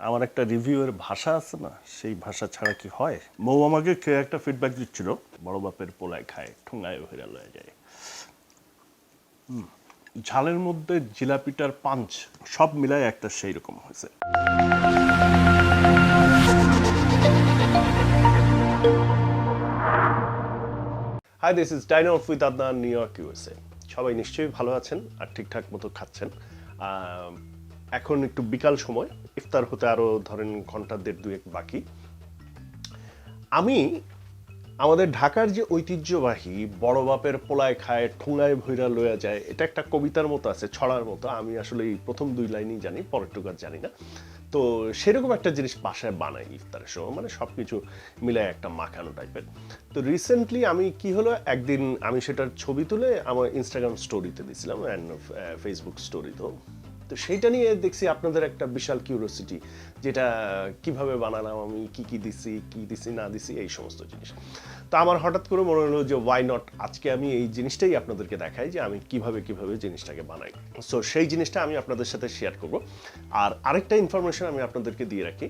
আমার একটা রিভিউয়ের ভাষা আছে না, সেই ভাষা ছাড়া কি হয়? মৌ আমাকে কে একটা ফিডব্যাক দিচ্ছিল, বড় বাপের পোলায় খায়, ঠোঙায় ভেরা লয়ে যায়। ঝালের মধ্যে জিলাপিটার পাঞ্চ সব মিলায় একটা সেই রকম হয়েছে। Hi, this is dine out with Adnan, New York, USA. সবাই নিশ্চয়ই ভালো আছেন আর ঠিকঠাক মতো খাচ্ছেন। এখন একটু বিকাল সময়, ইফতার হতে আরও ধরেন ঘন্টা দেড় দুয়েক বাকি। আমি আমাদের ঢাকার যে ঐতিহ্যবাহী বড় বাপের পোলায় খায়, ঠোঙায় ভৈরা লইয়া যায়, এটা একটা কবিতার মতো আছে, ছড়ার মতো। আমি আসলে এই প্রথম 2 লাইনই জানি, পরেরটুকু আর জানি না। তো সেরকম একটা জিনিস বাসায় বানাই ইফতারের সময়, মানে সব কিছু মিলায় একটা মাখানো টাইপের। তো রিসেন্টলি আমি কি হলো, একদিন আমি সেটার ছবি তুলে আমার ইনস্টাগ্রাম স্টোরিতে দিয়েছিলাম অ্যান্ড ফেসবুক স্টোরিতেও। তো সেইটা নিয়ে দেখছি আপনাদের একটা বিশাল কিউরিওসিটি, যেটা কিভাবে বানালাম আমি, কি দিছি না দিছি, এই সমস্ত জিনিস। তো আমার হঠাৎ করে মনে হলো যে ওয়াই নট, আজকে আমি এই জিনিসটাই আপনাদেরকে দেখাই যে আমি কিভাবে জিনিসটাকে বানাই। সো সেই জিনিসটা আমি আপনাদের সাথে শেয়ার করব। আর আরেকটা ইনফরমেশন আমি আপনাদেরকে দিয়ে রাখি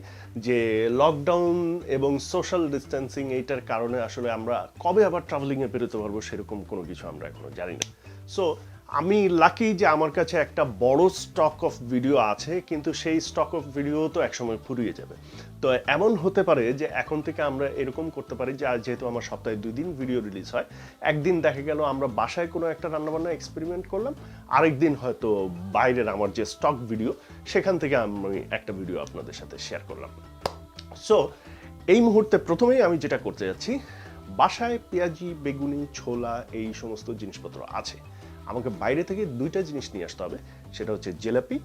যে লকডাউন এবং সোশ্যাল ডিস্টেন্সিং এইটার কারণে আসলে আমরা কবে আবার ট্রাভেলিংয়ে বেরোতে পারবো সেরকম কোনো কিছু আমরা এখনো জানি না। সো আমি লাকি যে আমার কাছে একটা বড় স্টক অফ ভিডিও আছে, কিন্তু সেই স্টক অফ ভিডিও তো একসময় ফুরিয়ে যাবে। তো এমন হতে পারে যে এখন থেকে আমরা এরকম করতে পারি যে যেহেতু আমার সপ্তাহে 2 দিন ভিডিও রিলিজ হয়, একদিন দেখা গেল আমরা বাসায় কোনো একটা রান্নাবান্না এক্সপেরিমেন্ট করলাম, আরেকদিন হয়তো বাইরের আমার যে স্টক ভিডিও সেখান থেকে আমি একটা ভিডিও আপনাদের সাথে শেয়ার করলাম। সো এই মুহূর্তে প্রথমেই আমি যেটা করতে যাচ্ছি, বাসায় পেঁয়াজি, বেগুনি, ছোলা এই সমস্ত জিনিসপত্র আছে। আমাকে বাইরে থেকে 2টা জিনিস নিয়ে আসতে হবে, সেটা হচ্ছে জিলাপি,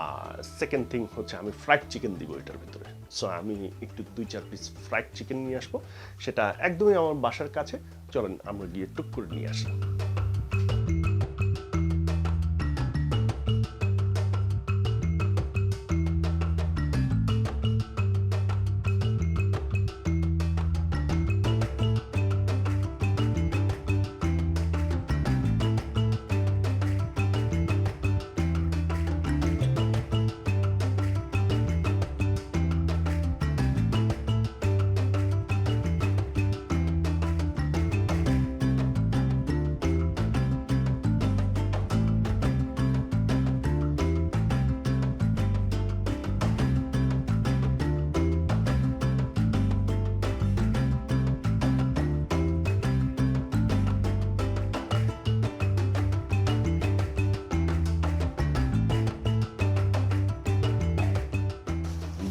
আর সেকেন্ড থিং হচ্ছে আমি ফ্রাইড চিকেন দিব এটার ভিতরে। সো আমি একটু 2-4 পিস ফ্রাইড চিকেন নিয়ে আসবো, সেটা একদমই আমার বাসার কাছে। চলেন আমরা গিয়ে টুক করে নিয়ে আসি।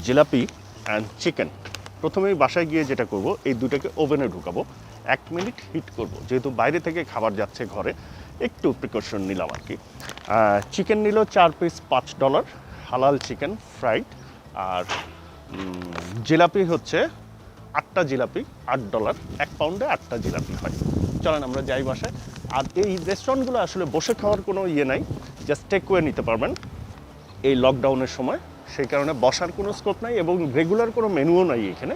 জিলাপি অ্যান্ড চিকেন প্রথমেই বাসায় গিয়ে যেটা করব, এই দুটাকে ওভেনে ঢুকাবো, 1 মিনিট হিট করব। যেহেতু বাইরে থেকে খাবার যাচ্ছে ঘরে, একটু প্রিকশন নিলাম আর কি। চিকেন নিল 4 পিস $5, হালাল চিকেন ফ্রাইড। আর জিলাপি হচ্ছে 8টা জিলাপি $8, 1 পাউন্ডে 8টা জিলাপি হয়। চলেন আমরা যাই বাসায়। আর এই রেস্টুরেন্টগুলো আসলে বসে খাওয়ার কোনো ইয়ে নাই, জাস্ট টেক ওয়ে নিতে পারবেন এই লকডাউনের সময়। সেই কারণে বসার কোনো স্কোপ নাই এবং রেগুলার কোনো মেনুও নাই এখানে।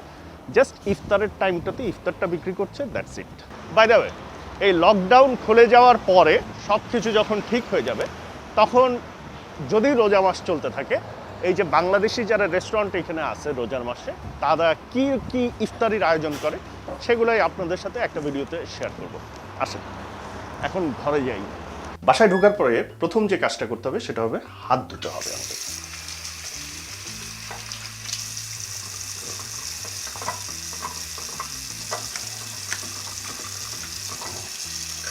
জাস্ট ইফতারের টাইমটাতে ইফতারটা বিক্রি করছে, that's it. By the way, এই লকডাউন খুলে যাওয়ার পরে সব কিছু যখন ঠিক হয়ে যাবে, তখন যদি রোজা মাস চলতে থাকে, এই যে বাংলাদেশি যারা রেস্টুরেন্ট এখানে আছে রোজার মাসে, তারা কি কি ইফতারির আয়োজন করে সেগুলোই আপনাদের সাথে একটা ভিডিওতে শেয়ার করব। আসেন এখন ঘরে যাই। বাসায় ঢোকার পরে প্রথম যে কাজটা করতে হবে সেটা হবে হাত ধুতে হবে আমাদের।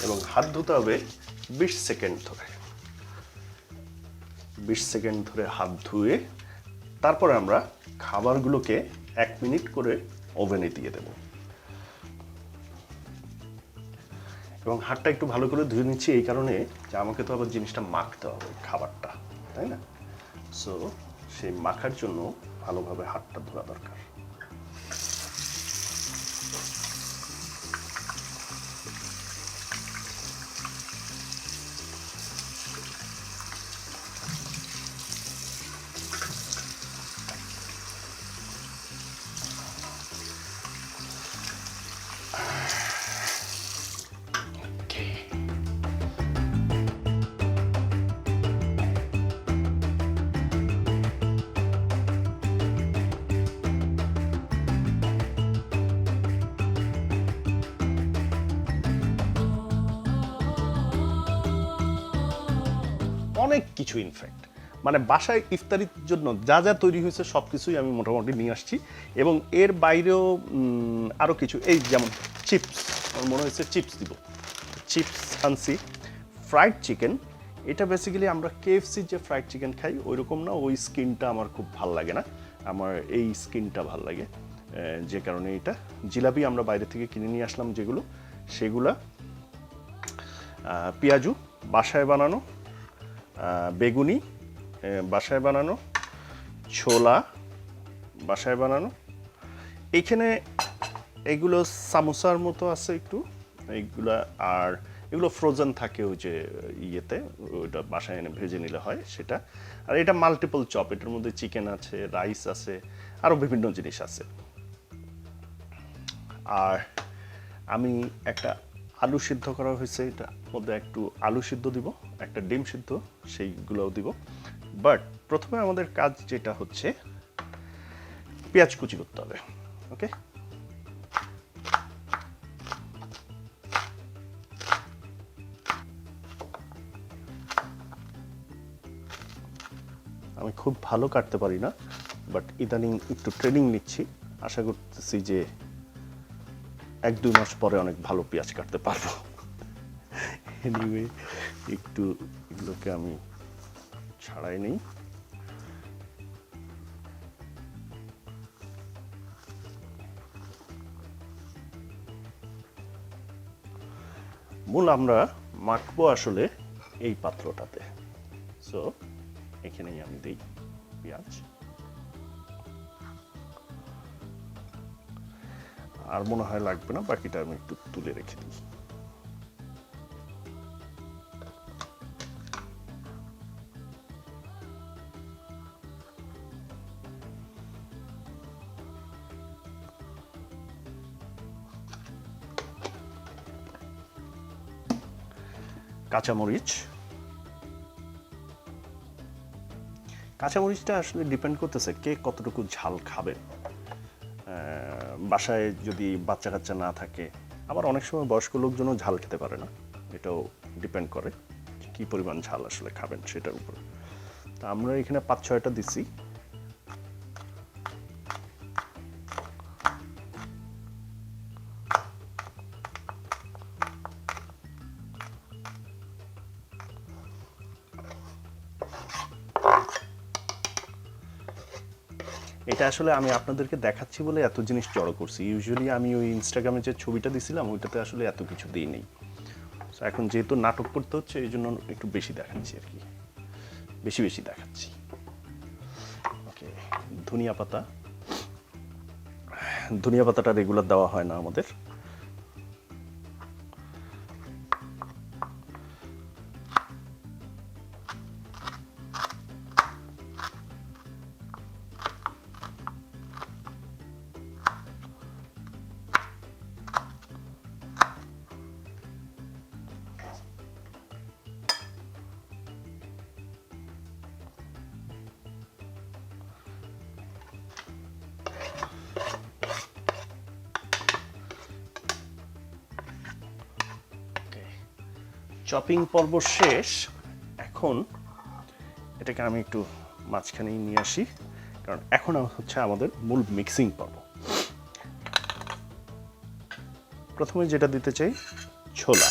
এবং হাত ধুতে হবে 20 সেকেন্ড ধরে। 20 সেকেন্ড ধরে হাত ধুয়ে তারপরে আমরা খাবারগুলোকে 1 মিনিট করে ওভেনে দিয়ে দেব। এবং হাতটা একটু ভালো করে ধুয়ে নিচ্ছি এই কারণে যে আমাকে তো আবার জিনিসটা মাখতে হবে খাবারটা, তাই না? সো সেই মাখার জন্য ভালোভাবে হাতটা ধোয়া দরকার। অনেক কিছু ইনফ্যাক্ট মানে বাসায় ইফতারির জন্য যা যা তৈরি হয়েছে সব কিছুই আমি মোটামুটি নিয়ে আসছি এবং এর বাইরেও আরও কিছু এই যেমন চিপস আমার মনে হয়েছে চিপস দিব চিপস আনছি ফ্রাইড চিকেন এটা বেসিক্যালি আমরা কেএফসির যে ফ্রাইড চিকেন খাই ওই রকম না ওই স্কিনটা আমার খুব ভাল লাগে না আমার এই স্কিনটা ভাল লাগে যে কারণে এটা জিলাপি আমরা বাইরে থেকে কিনে নিয়ে আসলাম যেগুলো সেগুলা পেঁয়াজু বাসায় বানানো বেগুনি বাসায় বানানো ছোলা বাসায় বানানো এইখানে এগুলো সামোসার মতো আছে একটু এইগুলা আর এগুলো ফ্রোজেন থাকে ওই যে ইয়েতে ওইটা বাসায় এনে ভেজে নিলে হয় সেটা আর এটা মাল্টিপল চপ এটার মধ্যে চিকেন আছে রাইস আছে আরও বিভিন্ন জিনিস আছে আর আমি একটা আলু সিদ্ধ করা হয়েছে এটার মধ্যে একটু আলু সিদ্ধ দিব একটা ডিম সিদ্ধ সেইগুলোও দিব বাট প্রথমে আমাদের কাজ যেটা হচ্ছে পেঁয়াজ কুচি করতে হবে ওকে আমি খুব ভালো কাটতে পারি না বাট ইদানিং একটু ট্রেনিং নিচ্ছি আশা করতেছি যে 1-2 মাস পরে অনেক ভালো পেঁয়াজ কাটতে পারবো এনিওয়ে একটু এগুলোকে আমি ছাড়াই নেই মূল আমরা মাখবো আসলে এই পাত্রটাতে সো এখানেই আমি দিই পেঁয়াজ আর মনে হয় লাগবে না বাকিটা আমি একটু তুলে রেখে দিই কাঁচামরিচ কাঁচামরিচটা আসলে ডিপেন্ড করতেছে কে কতটুকু ঝাল খাবে বাসায় যদি বাচ্চা কাচ্চা না থাকে আবার অনেক সময় বয়স্ক লোকজনও ঝাল খেতে পারে না এটাও ডিপেন্ড করে কি পরিমাণ ঝাল আসলে খাবেন সেটার উপর তা আমরা এখানে 5-6টা দিছি এটা আসলে আমি আপনাদেরকে দেখাচ্ছি বলে এত জিনিস জড়ো করছি ইউজুয়ালি আমি ওই ইনস্টাগ্রামে যে ছবিটা দিছিলাম ওইটাতে আসলে এত কিছু দিই নেই সো এখন যেহেতু নাটক করতে হচ্ছে এই জন্য একটু বেশি দেখাচ্ছি আর কি বেশি বেশি দেখাচ্ছি ওকে ধনিয়া পাতাটা রেগুলার দেওয়া হয় না আমাদের চপিং পর্ব শেষ এখন এটাকে আমি একটু মাঝখানে নিয়ে আসি কারণ এখন হচ্ছে আমাদের মূল মিক্সিং পর্ব প্রথমে যেটা দিতে চাই ছোলা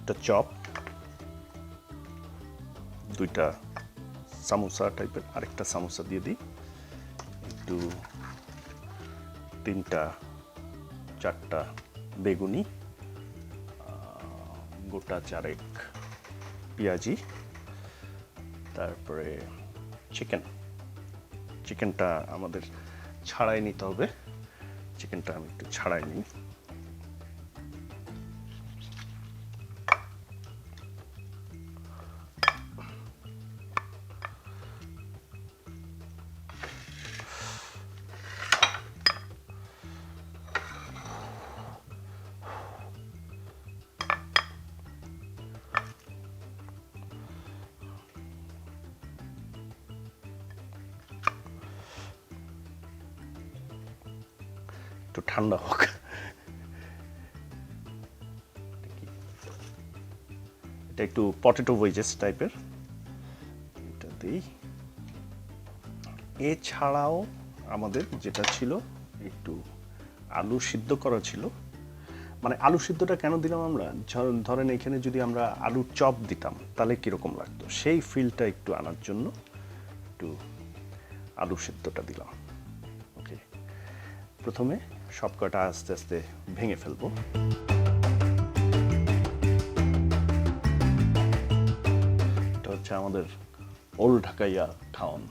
একটা চপ 2টা সামোসা টাইপের আরেকটা সামোসা দিয়ে দিই একটু 3-4টা বেগুনি গোটা 4 পেঁয়াজি তারপরে চিকেনটা আমাদের ছাড়াই নিতে হবে চিকেনটা আমি একটু ছাড়াই নিই ঠান্ডা হোক। এটা একটু পটেটো ওয়েজেস টাইপের, এটা দিই। এছাড়াও আমাদের যেটা ছিল একটু আলু সিদ্ধ করা ছিল। মানে আলু সিদ্ধটা কেন দিলাম আমরা, ধরেন এখানে যদি আমরা আলুর চপ দিতাম তাহলে কীরকম লাগতো, সেই ফিলটা একটু আনার জন্য একটু আলু সিদ্ধটা দিলাম। ওকে, প্রথমে সব কটা আস্তে আস্তে ভেঙে ফেলবো। এটা হচ্ছে আমাদের ওল্ড ঢাকাইয়া খাওয়ান।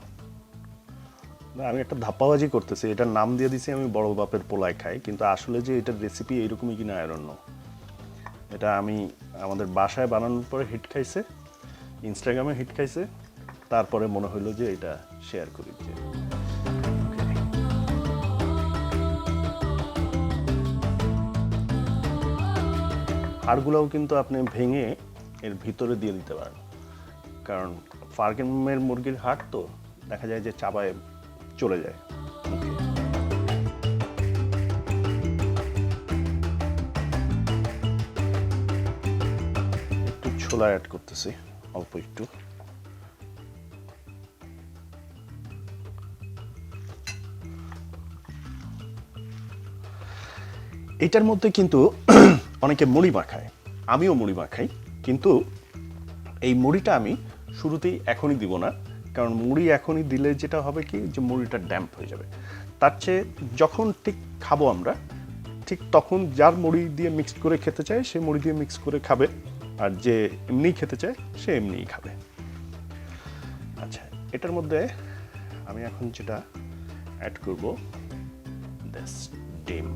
আমি একটা ধাপ্পাবাজি করতেছি, এটার নাম দিয়ে দিছি আমি বড় বাপের পোলায় খাই, কিন্তু আসলে যে এটার রেসিপি এইরকমই কিনা আই ডোন্ট নো। এটা আমি আমাদের বাসায় বানানোর পরে হিট খাইছে, ইনস্টাগ্রামে হিট খাইছে, তারপরে মনে হইলো যে এটা শেয়ার করি। হাড়গুলোও কিন্তু আপনি ভেঙে এর ভিতরে দিয়ে দিতে পারেন, কারণ ফার্মের মুরগির হাড় তো দেখা যায় যে চাবায় চলে যায়। একটু ছোলা অ্যাড করতেছি, অল্প একটু। এটার মধ্যে কিন্তু অনেকে মুড়ি মাখায়, আমিও মুড়ি মাখাই, কিন্তু এই মুড়িটা আমি শুরুতেই এখনই দিব না, কারণ মুড়ি এখনই দিলে যেটা হবে কি, যে মুড়িটা ড্যাম্প হয়ে যাবে। তার চেয়ে যখন ঠিক খাবো আমরা, ঠিক তখন যার মুড়ি দিয়ে মিক্স করে খেতে চায় সে মুড়ি দিয়ে মিক্স করে খাবে, আর যে এমনিই খেতে চায় সে এমনিই খাবে। আচ্ছা, এটার মধ্যে আমি এখন যেটা অ্যাড করব, ডিম।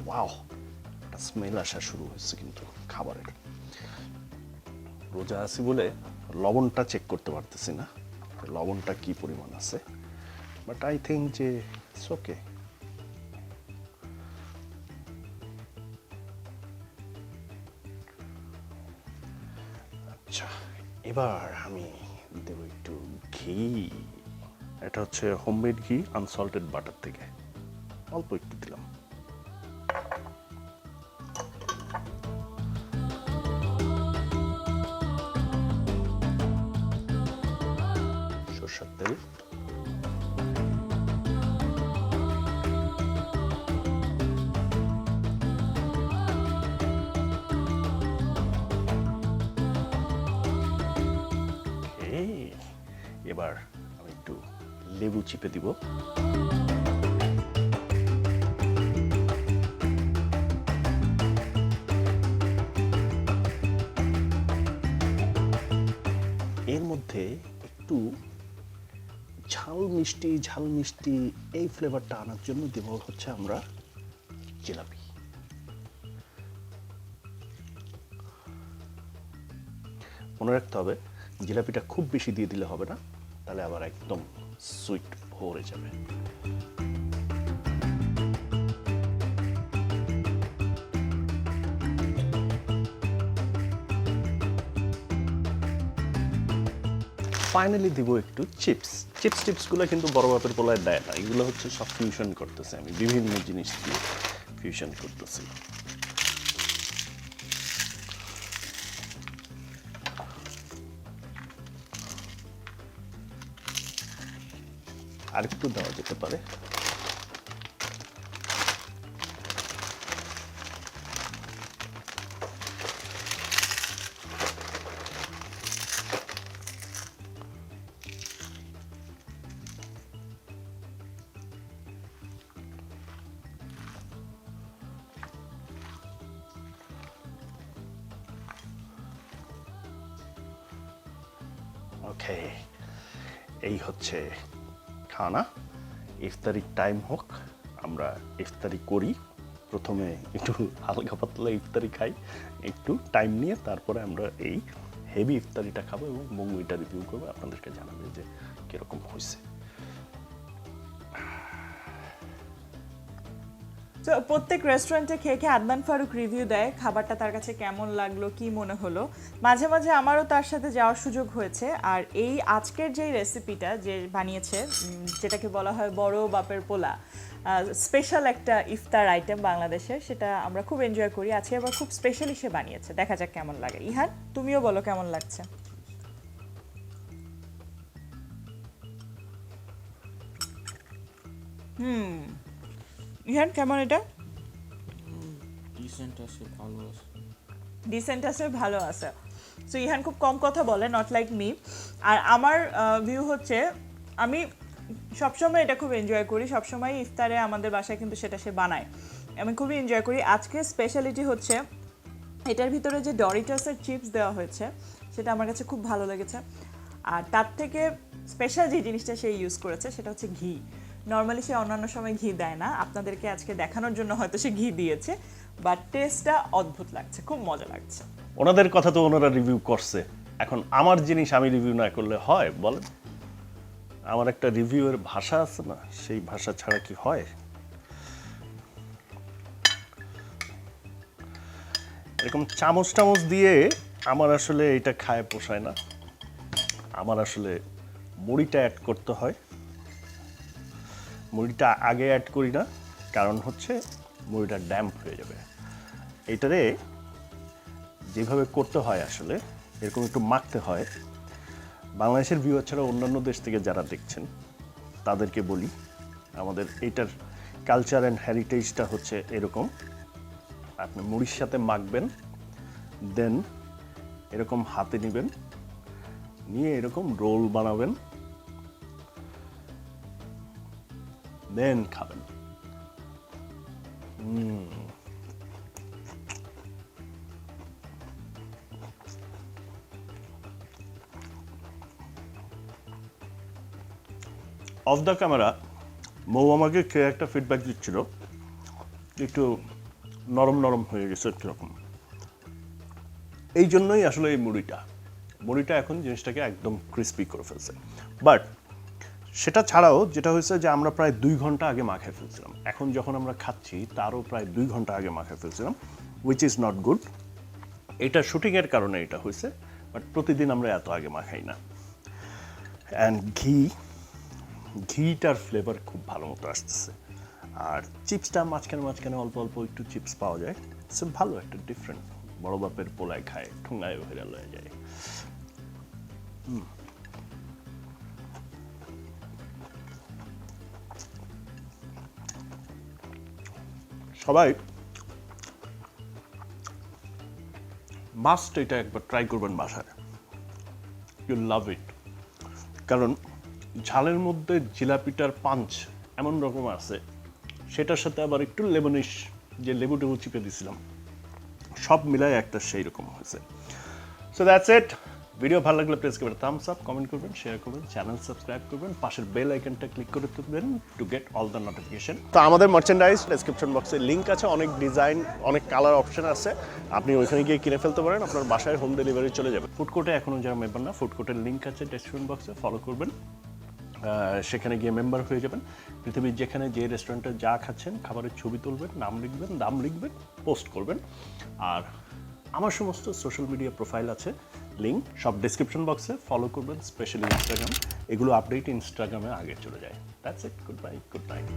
ওয়াও, একটা স্মেল আসা শুরু হয়েছে কিন্তু খাবারের। রোজা আছি বলে লবণটা চেক করতে পারতেছি না, লবণটা কি পরিমাণ আছে, বাট আই থিঙ্ক যে ইটস ওকে। আচ্ছা, এবার আমি দেব একটু ঘি। এটা হচ্ছে হোমমেড ঘি, আনসল্টেড বাটার থেকে অল্প একটু দিলাম। সরষের তেল, এবার আমি একটু লেবু চিপে দিব। এর মধ্যে একটু ঝাল মিষ্টি এই ফ্লেভারটা আনার জন্য দেব হচ্ছে আমরা জিলাপি। মনে রাখতে হবে জিলাপিটা খুব বেশি দিয়ে দিলে হবে না, তাহলে আবার একদম সুইট ভরে যাবে। ফাইনালি দিব একটু চিপসগুলো কিন্তু বড় বাপের পোলায় দেয় না, এগুলো হচ্ছে সব ফিউশন করতেছে, আমি বিভিন্ন জিনিস দিয়ে ফিউশন করতেছি। আর একটু দেওয়া যেতে পারে। ওকে, এই হচ্ছে খানা। ইফতারির টাইম হোক, আমরা ইফতারি করি। প্রথমে একটু হালকা পাতলা ইফতারি খাই, একটু টাইম নিয়ে, তারপরে আমরা এই হেভি ইফতারিটা খাবো এবং মুভিটা রিভিউ করবো, আপনাদেরকে জানাবে যে কীরকম হয়েছে। তো প্রত্যেক রেস্টুরেন্টে খেয়ে খেয়ে আদনান ফারুক রিভিউ দেয় খাবারটা তার কাছে কেমন লাগলো কি মনে হলো। মাঝে মাঝে আমারও তার সাথে যাওয়ার সুযোগ হয়েছে। আর এই আজকের যে রেসিপিটা যে বানিয়েছে যেটাকে বলা হয় বড় বাপের পোলা, স্পেশাল একটা ইফতার আইটেম বাংলাদেশের, সেটা আমরা খুব এনজয় করি। আজকে আবার খুব স্পেশালি সে বানিয়েছে, দেখা যাক কেমন লাগে। ইহান, তুমিও বলো কেমন লাগছে। ইহান কেমন এটা? ডিসেন্ট আছে, ভালো আছে। ডিসেন্ট আছে, ভালো আছে। সো ইহান খুব কম কথা বলে, নট লাইক মি। আর আমার ভিউ হচ্ছে, আমি সবসময় এটা খুব এনজয় করি, সবসময় ইফতারে আমাদের বাসায় কিন্তু সেটা সে বানায়, আমি খুবই এনজয় করি। আজকের স্পেশালিটি হচ্ছে এটার ভিতরে যে ডরিটাসের চিপস দেওয়া হয়েছে সেটা আমার কাছে খুব ভালো লেগেছে। আর তার থেকে স্পেশাল যে জিনিসটা সে ইউজ করেছে সেটা হচ্ছে ঘি। নর্মালি সে অন্যান্য সময় ঘি দেয় না, আপনাদেরকে আজকে দেখানোর জন্য হয়তো সে ঘি দিয়েছে, বাট টেস্টটা অদ্ভুত লাগছে, খুব মজা লাগছে। ওনাদের কথা তো ওনারা রিভিউ করছে, এখন আমার জিনিস আমি রিভিউ না করলে হয় বলেন? আমার একটা রিভিউয়ের ভাষা আছে না, সেই ভাষা ছাড়া কি হয়? এরকম চামচ টামচ দিয়ে আমার আসলে এটা খায় পোষায় না, আমার আসলে মুড়িটা অ্যাড করতে হয়। মুড়িটা আগে অ্যাড করি না, কারণ হচ্ছে মুড়িটা ড্যাম্প হয়ে যাবে। এইটারে যেভাবে করতে হয় আসলে এরকম একটু মাখতে হয়। বাংলাদেশের ভিউয়ার ছাড়া অন্যান্য দেশ থেকে যারা দেখছেন তাদেরকে বলি, আমাদের এইটার কালচার অ্যান্ড হেরিটেজটা হচ্ছে এরকম। আপনি মুড়ির সাথে মাখবেন, দেন এরকম হাতে নেবেন, নিয়ে এরকম রোল বানাবেন, দেন খাবেন। অফ দ্য ক্যামেরা মৌ আমাকে খেয়ে একটা ফিডব্যাক দিচ্ছিল, একটু নরম নরম হয়ে গেছে কীরকম। এই জন্যই আসলে এই মুড়িটা এখন জিনিসটাকে একদম ক্রিস্পি করে ফেলছে। বাট সেটা ছাড়াও যেটা হয়েছে যে আমরা প্রায় 2 ঘন্টা আগে মাখায় ফেলছিলাম, এখন যখন আমরা খাচ্ছি তারও প্রায় 2 ঘন্টা আগে মাখায় ফেলছিলাম, উইচ ইজ নট গুড। এটা শুটিংয়ের কারণে এটা হয়েছে, বাট প্রতিদিন আমরা এত আগে মাখাই না। অ্যান্ড ঘিটার ফ্লেভার খুব ভালো মতো আসতেছে। আর চিপসটা মাঝখানে অল্প অল্প একটু চিপস পাওয়া যায়, সে ভালো একটা ডিফারেন্ট। বড় বাপের পোলায় খায়, ঠুঙ্গায় ভেরা লয়ে যায়। সবাই মাস্ট এটা একবার ট্রাই করবেন বাসায়, ইউ লাভ ইট। কারণ ঝালের মধ্যে জিলাপিটার পাঞ্চ এমন রকম আছে, সেটার সাথে আবার একটু লেমনিশ যে লেবু টেবু চিপে দিয়েছিলাম, সব মিলায় একটা সেই রকম হয়েছে। So that's it. ভিডিও ভালো লাগলে প্লিজ করবেন থামস আপ, কমেন্ট করবেন, শেয়ার করবেন, চ্যানেল সাবস্ক্রাইব করবেন, পাশের বেল আইকনটা ক্লিক করে দেবেন to get all the notification. তো আমাদের মার্চেন্ডাইজ ডেসক্রিপশন বক্সে লিঙ্ক আছে, অনেক ডিজাইন, অনেক কালার অপশন আছে, আপনি ওইখানে গিয়ে কিনে ফেলতে পারেন, আপনার বাসায় হোম ডেলিভারি চলে যাবে। ফুড কোর্টে এখনও যারা মেম্বার না, ফুড কোর্টের লিঙ্ক আছে ডেসক্রিপশন বক্সে, ফলো করবেন, সেখানে গিয়ে মেম্বার হয়ে যাবেন। পৃথিবীর যেখানে যে রেস্টুরেন্টে যা খাচ্ছেন খাবারের ছবি তুলবেন, নাম লিখবেন, দাম লিখবেন, পোস্ট করবেন। আর আমার সমস্ত সোশ্যাল মিডিয়া প্রোফাইল আছে, লিঙ্ক সব ডেসক্রিপশন বক্সে, ফলো করবেন, স্পেশালি ইনস্টাগ্রাম, এগুলো আপডেট ইনস্টাগ্রামে আগে চলে যায়। That's it, good bye, good night.